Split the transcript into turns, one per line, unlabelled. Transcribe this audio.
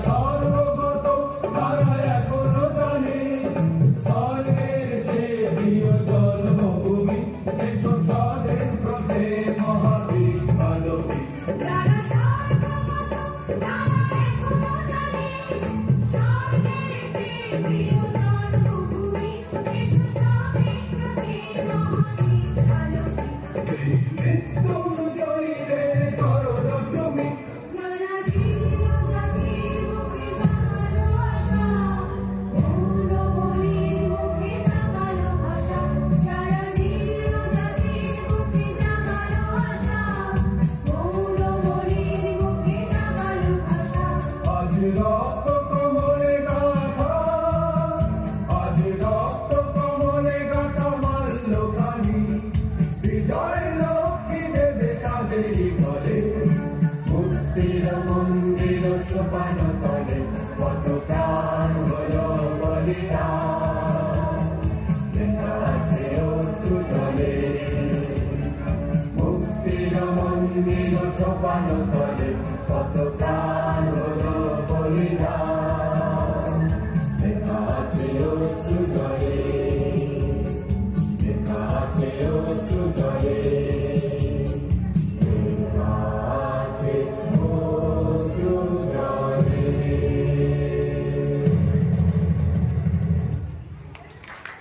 সর্বগত তারা এখনো জানে স্বর্গের চেয়ে প্রিয় জন্মভূমি এসো স্বদেশ ব্রতে মহাবীর মানবী।
যারা সর্বগত তারা এখনো জানে স্বর্গের চেয়ে প্রিয় জন্মভূমি এসো স্বদেশ ব্রতে মহাবীর মানবী।
মৃত্যুঞ্জয়ীদের চরণ চুমি
যারা জীব জাতির বুকে জাগালো আশা মৌন বলির মুখে জাগালো ভাষা। যারা জীব জাতির বুকে জাগালো আশা মৌন বলির মুখে জাগালো ভাষা।
আজ রক্ত কমলে গাথা আজ রক্ত কমলে গাথা মাল্য খানি বিজয় লক্ষ্মী দেবে তাদেরই বলে মুক্তির মন্দির সোপান তলে কত প্রাণ হলো বলিদান আছে অশ্রু জলে মুক্তির মন্দির সোপান তলে কত প্রাণ হলো বলিদান।